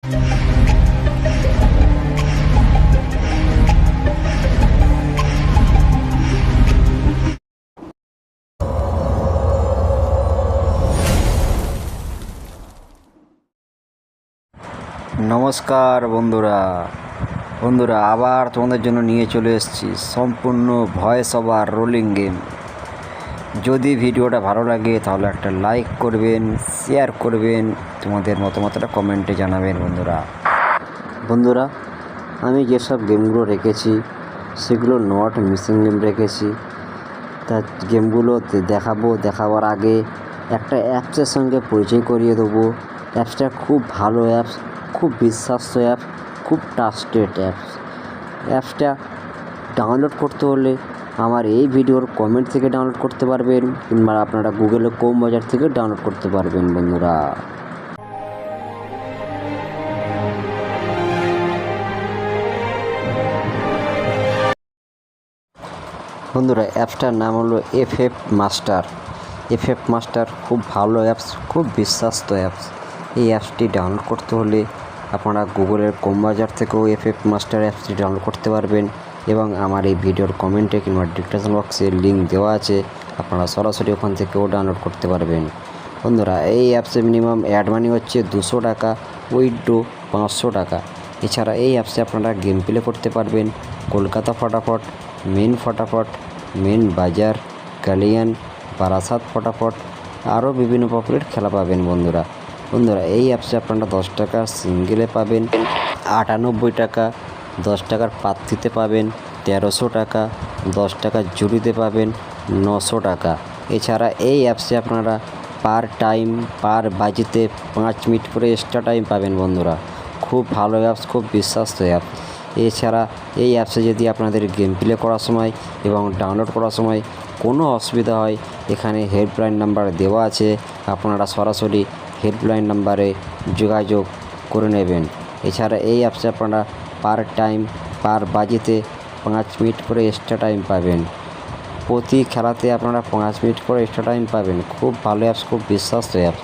নমস্কার বন্ধুরা আবার তোমাদের জন্য নিয়ে চলে এসেছি সম্পূর্ণ ভয়েস ওভার রোলিং গেম। যদি ভিডিওটা ভালো লাগে তাহলে একটা লাইক করবেন, শেয়ার করবেন, তোমাদের মতামতটা কমেন্টে জানাবেন। বন্ধুরা আমি যেসব গেমগুলো রেখেছি সেগুলো নট মিসিং গেম রেখেছি। তা গেমগুলোতে দেখাবার আগে একটা অ্যাপসের সঙ্গে পরিচয় করিয়ে দেবো। অ্যাপসটা খুব ভালো অ্যাপস, খুব বিশ্বাস্য অ্যাপ, খুব ট্রাস্টেড অ্যাপসটা ডাউনলোড করতে হলে আমার এই ভিডিওর কমেন্ট থেকে ডাউনলোড করতে পারবেন, কিংবা আপনারা গুগলে ক্রোম বাজার থেকে ডাউনলোড করতে পারবেন। বন্ধুরা অ্যাপসটার নাম হলো এফএফ মাস্টার। খুব ভালো অ্যাপস, খুব বিশ্বাস্য অ্যাপস। এই অ্যাপসটি ডাউনলোড করতে হলে আপনারা গুগলের ক্রোম বাজার থেকেও এফএফ মাস্টার অ্যাপসটি ডাউনলোড করতে পারবেন, এবং আমার এই ভিডিওর কমেন্টে কিংবা ডিসক্রিপশন বক্সে লিঙ্ক দেওয়া আছে, আপনারা সরাসরি ওখান থেকেও ডাউনলোড করতে পারবেন। বন্ধুরা এই অ্যাপসে মিনিমাম অ্যাড মানি হচ্ছে 200 টাকা, উইথড্র 500 টাকা। এছাড়া এই অ্যাপসে আপনারা গেম প্লে করতে পারবেন কলকাতা ফটাফট, মেন বাজার, কালিয়ান, বারাসাত ফটাফট, আরও বিভিন্ন পপুলার খেলা পাবেন। বন্ধুরা এই অ্যাপসে আপনারা 10 টাকা সিঙ্গেলে পাবেন, 98 টাকা 10 টাকার পাত্তিতে পাবেন, 1300 টাকা 10 টাকা জুড়িতে পাবেন, 900 টাকা। এছাড়া এই অ্যাপসে আপনারা পার বাজিতে 5 মিনিট করে এক্সট্রা টাইম পাবেন। বন্ধুরা খুব ভালো অ্যাপস, খুব বিশ্বাস্য অ্যাপ। এছাড়া এই অ্যাপসে যদি আপনাদের গেম প্লে করার সময় এবং ডাউনলোড করার সময় কোনো অসুবিধা হয়, এখানে হেল্পলাইন নাম্বার দেওয়া আছে, আপনারা সরাসরি হেল্পলাইন নাম্বারে যোগাযোগ করে নেবেন। এছাড়া এই অ্যাপসে আপনারা পার বাজিতে 5 মিনিট করে এক্সট্রা টাইম পাবেন। প্রতি খেলাতে আপনারা 5 মিনিট করে এক্সট্রা টাইম পাবেন। খুব ভালো অ্যাপস, খুব বিশ্বাস্য অ্যাপস।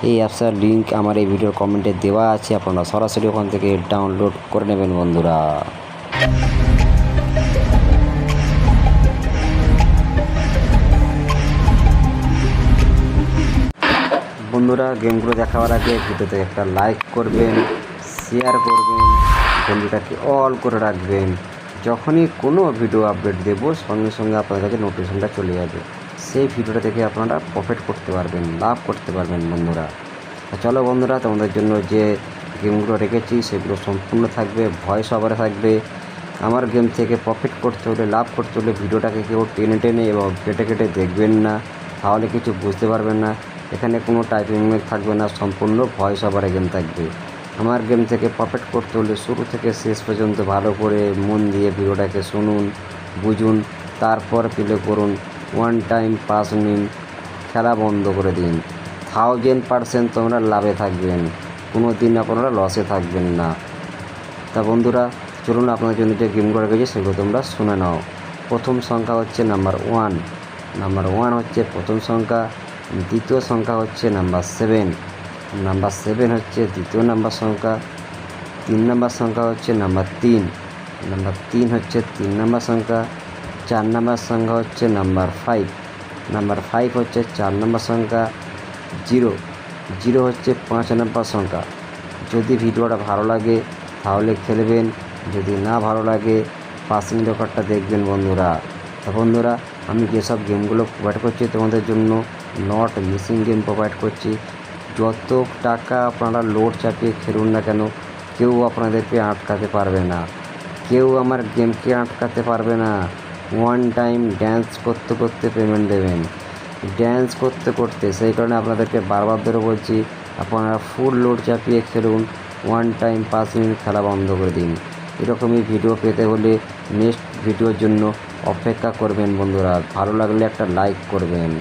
এই অ্যাপসের লিঙ্ক আমার এই ভিডিওর কমেন্টে দেওয়া আছে, আপনারা সরাসরি ওখান থেকে ডাউনলোড করে নেবেন। বন্ধুরা গেমগুলো দেখাবার আগে ভিডিওতে একটা লাইক করবেন, শেয়ার করবেন, বন্ধুটাকে অল করে রাখবেন। যখনই কোনো ভিডিও আপডেট দেবো সঙ্গে সঙ্গে আপনাদের কাছে নোটিফিকেশনটা চলে যাবে। সেই ভিডিওটা থেকে আপনারা প্রফিট করতে পারবেন, লাভ করতে পারবেন। চলো বন্ধুরা, তোমাদের জন্য যে গেমগুলো রেখেছি সেগুলো সম্পূর্ণ থাকবে, ভয়েস ওভারে থাকবে। আমার গেম থেকে প্রফিট করতে হলে, লাভ করতে হলে ভিডিওটাকে কেউ টেনে এবং কেটে দেখবেন না, তাহলে কিছু বুঝতে পারবেন না। এখানে কোনো টাইপিং থাকবে না, সম্পূর্ণ ভয়েস ওভারে গেম থাকবে। আমার গেম থেকে প্রফিট করতে হলে শুরু থেকে শেষ পর্যন্ত ভালো করে মন দিয়ে ভিডিওটাকে শুনুন, বুঝুন, তারপর প্লে করুন। 1 টাইম পাস নিন, খেলা বন্ধ করে দিন। 1000% তোমরা লাভে থাকবেন, কোনো দিন আপনারা লসে থাকবেন না। তা বন্ধুরা চলুন, আপনাদের জন্য যে গেমগুলো রেখেছি সেগুলো তোমরা শুনে নাও। প্রথম সংখ্যা হচ্ছে নাম্বার 1 হচ্ছে প্রথম সংখ্যা। দ্বিতীয় সংখ্যা হচ্ছে নাম্বার 7 হচ্ছে দ্বিতীয় নাম্বার সংখ্যা। 3 নাম্বার সংখ্যা হচ্ছে নাম্বার 3 হচ্ছে 3 নাম্বার সংখ্যা। 4 নাম্বার সংখ্যা হচ্ছে নাম্বার 5 হচ্ছে 4 নাম্বার সংখ্যা। 0 হচ্ছে 5 নাম্বার সংখ্যা। যদি ভিডিওটা ভালো লাগে তাহলে খেলবেন, যদি না ভালো লাগে পাসিং রেকর্ডটা দেখবেন। বন্ধুরা আমি যেসব গেমগুলো প্রোভাইড করছি তোমাদের জন্য নট মিসিং গেম প্রোভাইড করছি। যত টাকা আপনারা লোড চাপিয়ে খেলুন না কেন, কেউ আপনাদেরকে আটকাতে পারবে না, কেউ আমার গেমকে আটকাতে পারবে না। 1 টাইম ড্যান্স করতে পেমেন্ট দেবেন, ড্যান্স করতে। সেই কারণে আপনাদেরকে বারবার ধরে বলছি, আপনারা ফুল লোড চাপিয়ে খেলুন। 1 টাইম 5 মিনিট খেলা বন্ধ করে দিন। এরকমই ভিডিও পেতে হলে নেক্সট ভিডিওর জন্য অপেক্ষা করবেন। বন্ধুরা ভালো লাগলে একটা লাইক করবেন।